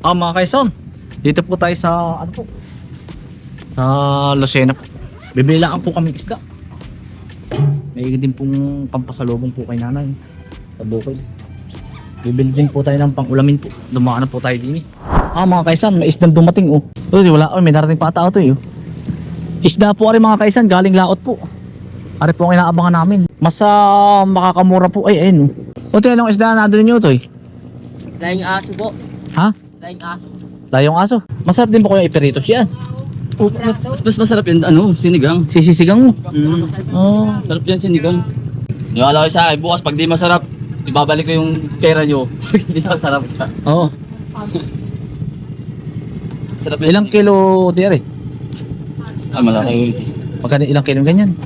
Mga kaisan, dito po tayo sa ano po, sa Lucena po. Bibili lang po kami isda. May din pong pampasalubong po kay nanay sa bukid. Bibili din po tayo ng pang-ulamin po. Dumaan na po tayo din. Mga kaisan, may isdang dumating oh. Wala, may darating pa tao to eh. Isda po ari mga kaisan, galing laot po. Ari po ang inaabangan namin. Mas makakamura po ay ayun oh. Ito yung isda na doon niyo to eh. Laing aso po. Ha? Laing aso. Layong aso. Masarap din po kayo iperitos yan. Mas masarap yun, sinigang. Sisisigang mo. Oh, sarap yan sinigang. Yung alam ko sa akin, bukas pag di masarap, ibabalik ko yung pera nyo. Hindi masarap ka. Oo. Sarap yan. Ilang kilo diyan eh? Malaki. Magkano ilang kilo ganyan?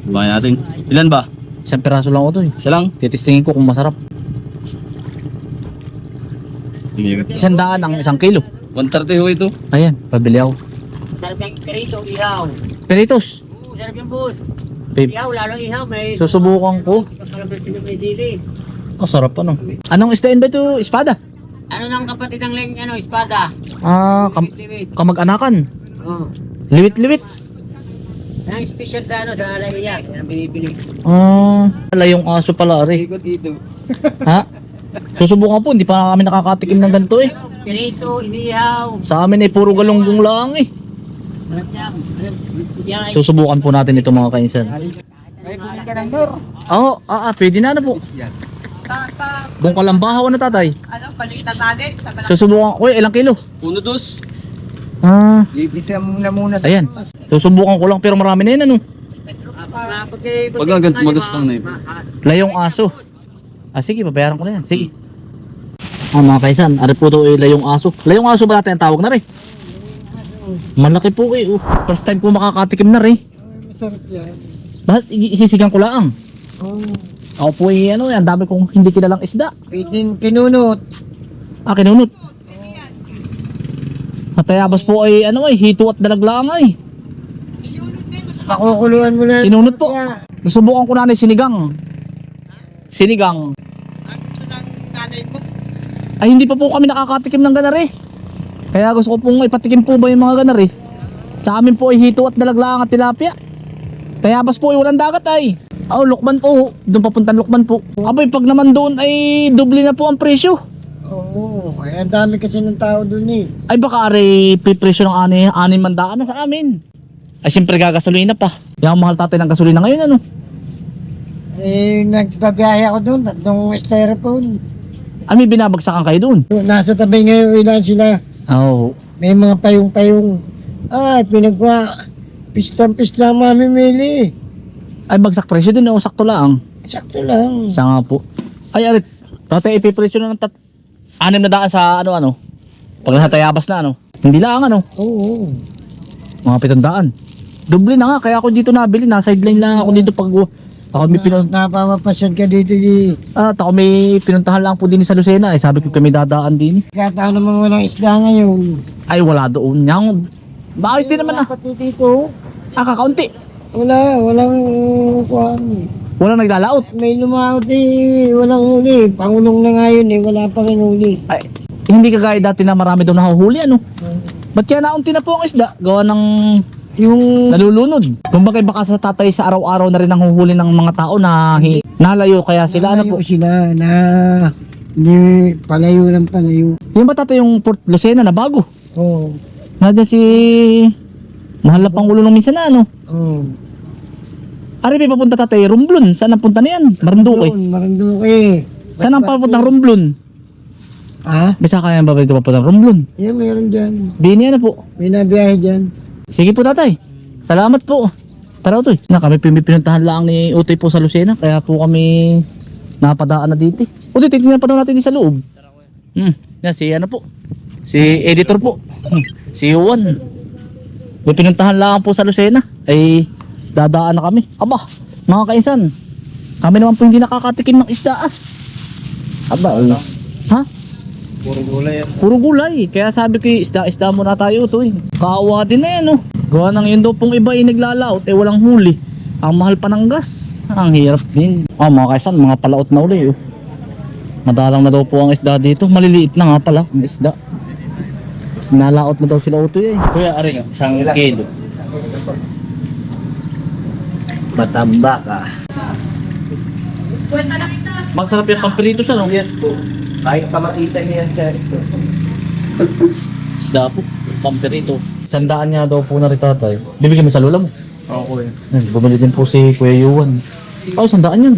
Bahay natin. Ilan ba? Isang piraso lang ito eh. Isa lang? Titistingin ko kung masarap. 100 ang isang kilo. 130 ho ito. Ayan, pabili ako. Sarap yung perito, ihaw. Peritos. Sarap yung boss. Babe, Ihaw, lalong ihaw. May susubukan ko. sarap yung sila may sili. Oh, sarap ano. Anong isdain ba ito? Espada? Ano nang kapatid ng leng, espada? Liwit. Kamag-anakan. Oh. Liwit-liwit. Ang special sa sa alaiyak. Ang binibili. Layong aso pala ari. Dito. Ha? Susubukan po, hindi pa kami nakakatikim ng ganito eh. Perito, inihaw. Sa amin ay puro galunggong lang eh. Sarap yan. Susubukan po natin ito mga kainsan. May bumili ka ng nur. Oo, pwede na po. Buong kalambahaw na tatay. Ano, palitan natin. Susubukan ko ilang kilo? Uno dos. Ibisa muna muna Ayan. Susubukan ko lang pero marami na yan ano. Pag magas lang na yun. Layong aso. Sige, babayaran ko na yan. Sige. Mga kaisan, ari po ito layong aso. Layong aso ba natin ang tawag na rin? Malaki po eh. First time po makakatikim na rin. Masarap yan. Bakit isisigang ko lang? Ako po ang dami kong hindi kilalang isda. Pwedeng kinunot. Kinunot. Sa Tayabas po ay hito at dalaglang ay. Pakukuluan mo na. Kinunot po. Nasubukan ko na sinigang. Sinigang. Ay hindi pa po kami nakakatikim ng ganari. Kaya gusto ko pong ipatikim po ba yung mga ganari. Sa amin po ay hito at dalaglang at tilapia. Tayabas po ay walang dagat ay. Lukman po. Doon papunta Lukman po. Abay pag naman doon ay doble na po ang presyo. Oo, ang dami kasi ng tao doon eh. Ay baka pipresyo ng 6,000 na sa amin. Ay siyempre gagasolina pa. Yung mahal tatay ng gasolina ngayon Nagbabiyahe ako doon, tatlong styrofoam. May binabagsakan kayo doon? Nasa tabi ngayon ilan sila. Oo. May mga payong-payong. Pinagwa. Pistang-pista mamimili. Ay bagsak presyo din o sakto lang? Sakto lang. Siya nga po. Ay arit, tatay ipipresyo na ng 6,000 sa ano. Pag nasa Tayabas na Hindi lang Oo. Mga 700. Doble na nga, kaya ako dito nabili. Na sideline lang ako dito pag ako may Napapapasyan ka dito di. ako may pinuntahan lang po din sa Lucena. Sabi ko kami dadaan din. Kataon naman walang isda ngayon. Ay wala doon. Maayos din naman Pati dito. kakaunti. Walang kuhan. Walang naglalaot. May lumaot walang huli. Pangulong na nga yun wala pa rin huli. Ay, hindi kagaya dati na marami doon nahuhuli Ba't kaya naunti na po ang isda? Gawa ng Yung nalulunod. Kumbaga baka sa tatay sa araw-araw na rin ang huhuli ng mga tao na nalayo kaya sila sila na hindi palayo lang palayo. Yung ba tatay yung Port Lucena na bago? Oo. Nandiyan si mahal na pangulo nung minsan na Oo. Ari may papunta tatay Romblon. Saan ang punta na yan? Marinduque. Marinduque. Saan ang papuntang Romblon? Bisa kaya ba ito papuntang Romblon? Yeah, mayroon dyan. Di niya po. May nabiyahe dyan. Sige po tatay. Salamat po. Tara Utoy. Kami pinuntahan lang ni Utoy po sa Lucena. Kaya po kami napadaan na dito. Utoy, titignan pa daw natin din sa loob. Yan si po. Si editor po. Si Juan. May pinuntahan lang po sa Lucena. Ay dadaan na kami. Aba, mga kainsan. Kami naman po hindi nakakatikim ng isda. Aba, ha? Puro gulay yan. Puro gulay. Kaya sabi ko, isda muna tayo ito Kaawa din na yan Gawa ng yun daw pong iba naglalaot walang huli. Ang mahal pa ng gas. Ang hirap din. Mga kaisan, mga palaot na uli Madalang na daw po ang isda dito. Maliliit na nga pala ang isda. Nalaot na daw sila utoy eh. Kuya, ari nga, isang kilo. Matamba ka. Masarap yung pampiritos ano? Yes po. Kahit pa makita niya siya. Isda po, pampiritos. Sandaan niya daw po na rin tatay. Bibigyan mo sa lola mo. Oo, kuya. Bumili din po si Kuya Yuan. Oh, sandaan yun.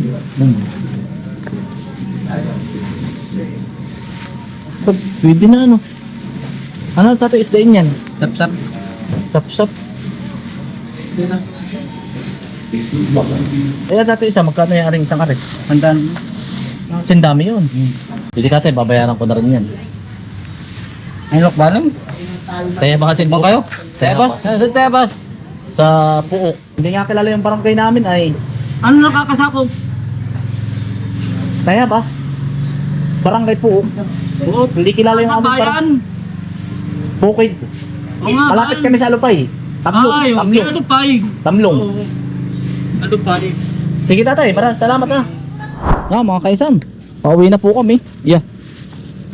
Pwede na ano. Ano tatay isdain yan? Sap-sap. Sap-sap. Eh tatay isa, magkano yung aring isang aring? Handaan. Sindami yun. Hindi tatay, babayaran ko na rin yan. Ay, look ba lang? Tayabas din po kayo? Tayabas? Sa tebas. Sa Puok. Hindi nga kilala yung barangay namin ay Ano nakakasakop? Tayabas. Barangay Puok. Oo. Hindi kilala yung aming Bayan. Bukid. Oo nga, Malapit bayan. kami sa Alupay. Tamlong. Ay, okay. Tamlong. Ano pa eh? Tamlong. Oo. Ano pa eh? Sige tatay, salamat ha. Mga kaisan, pauwi na po kami. Yeah.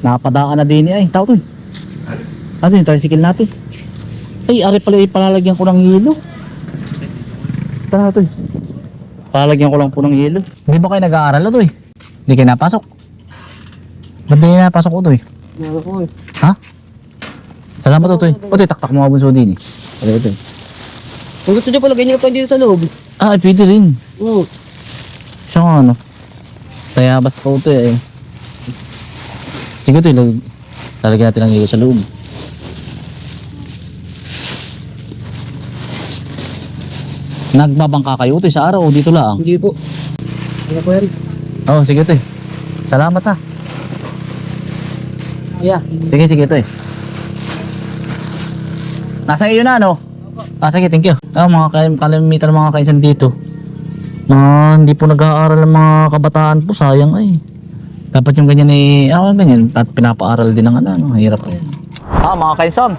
Napadaan na din ay. Tao to. Ano yung tricycle natin? Ay, ari pala ipalalagyan ko ng yelo. Tara to. Palalagyan ko lang po ng yelo. Hindi ba kayo nag-aaral to eh? Hindi kayo napasok? Ba't di kayo napasok ko to eh? Ha? Salamat to eh. O taktak mo nga bunso din eh. Ano to eh? Kung gusto niyo pala, ganyan pa dito sa loob. Ah, pwede rin. Oo. Siya nga ano. Tayabas po ito eh. Sige ito lalagyan natin ng yelo sa loob. Nagbabangka kayo ito sa araw o dito lang? Hindi po. Ano po yan? Oo, sige ito Salamat ha. Yeah. Sige ito Nasa iyo na ano? Sige, thank you. Mga kalimitan ng mga kaisan dito. Hindi po nag-aaral ng mga kabataan po, sayang ay. Dapat yung ganyan ganyan. At pinapaaral din ng ano, hirap yan. Mga kaisan,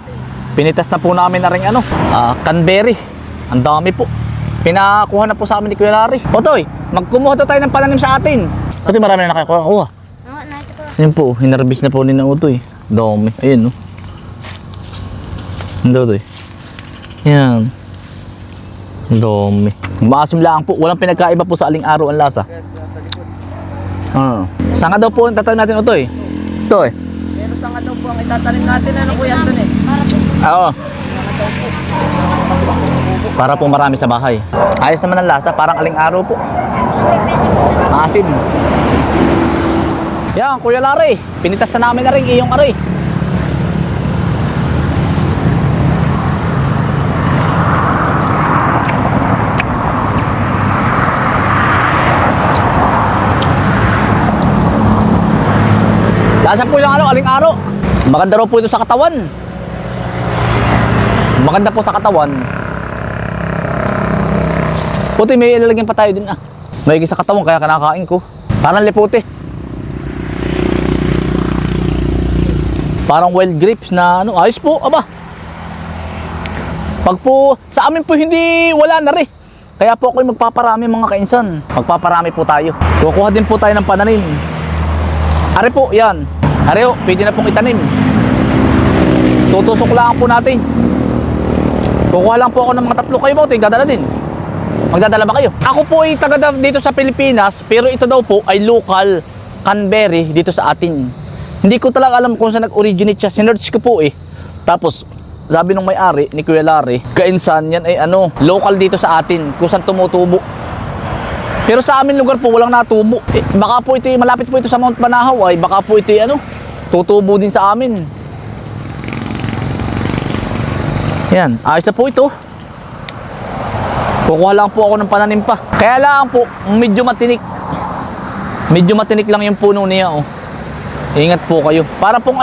pinitas na po namin na rin canberry. Ang dami po. Pinakuha na po sa amin ni Kuya Larry. Otoy, magkumuha daw tayo ng pananim sa atin. Kasi marami na nakakuha. Oo, nakita ko. Yan po, hinarbis na po ni na Utoy. Dami. Ayun, no. Ano to Yan. Dami. Maasim lang po. Walang pinagkaiba po sa aling araw ang lasa. Saan nga daw po ang tatanim natin Utoy? Ito Pero saan nga daw po ang itatanim natin? Ano po yan doon eh? Oo. Para po marami sa bahay. Ayos naman ang lasa, parang aling araw po. Maasim. Yan, Kuya Larry. Pinitas na namin na rin iyong aray. Lasa po yung aling araw. Maganda raw po ito sa katawan. Maganda po sa katawan. Puti, may ilalagyan pa tayo din May sa katawan kaya kinakain ko. Parang liputi. Parang wild grapes na ayos po, aba. Pag po, sa amin po hindi wala na rin. Kaya po ako'y magpaparami mga kainsan. Magpaparami po tayo. Kukuha din po tayo ng pananim. Are po, yan. Are po, pwede na pong itanim. Tutusok lang po natin. Kukuha lang po ako ng mga 3 kayo ba? Ito yung dadala din. Magdadala ba kayo? Ako po ay taga dito sa Pilipinas, pero ito daw po ay local canberry dito sa atin. Hindi ko talaga alam kung saan nag-originate siya. Sinearch ko po Tapos, sabi nung may-ari ni Kuya Larry, kainsan yan ay local dito sa atin, kung saan tumutubo. Pero sa amin lugar po, walang natubo. Baka po ito, malapit po ito sa Mount Banahaw ay, baka po ito tutubo din sa amin. Yan, ayos na po ito. Kukuha lang po ako ng pananim pa. Kaya lang po, medyo matinik. Medyo matinik lang yung puno niya Ingat po kayo. Para pong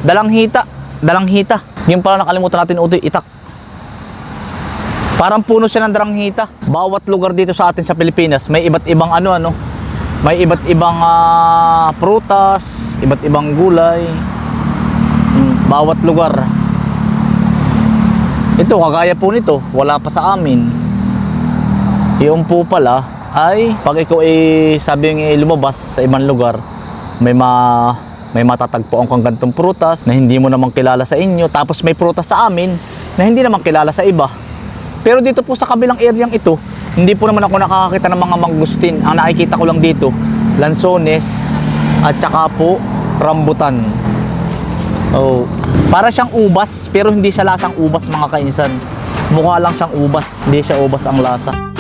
dalanghita. Dalanghita. Yung pala nakalimutan natin Utoy, itak. Parang puno siya ng dalanghita. Bawat lugar dito sa atin sa Pilipinas, may iba't ibang may iba't ibang prutas, iba't ibang gulay. Bawat lugar. Ito, kagaya po nito, wala pa sa amin. Yung po pala ay pag ikaw sabi lumabas sa ibang lugar, may matatagpuan kang ganitong prutas na hindi mo naman kilala sa inyo. Tapos may prutas sa amin na hindi naman kilala sa iba. Pero dito po sa kabilang areang ito, hindi po naman ako nakakakita ng mga mangustin. Ang nakikita ko lang dito, lansones at saka po rambutan. Oh, para siyang ubas pero hindi siya lasang ubas mga kainsan. Mukha lang siyang ubas, hindi siya ubas ang lasa.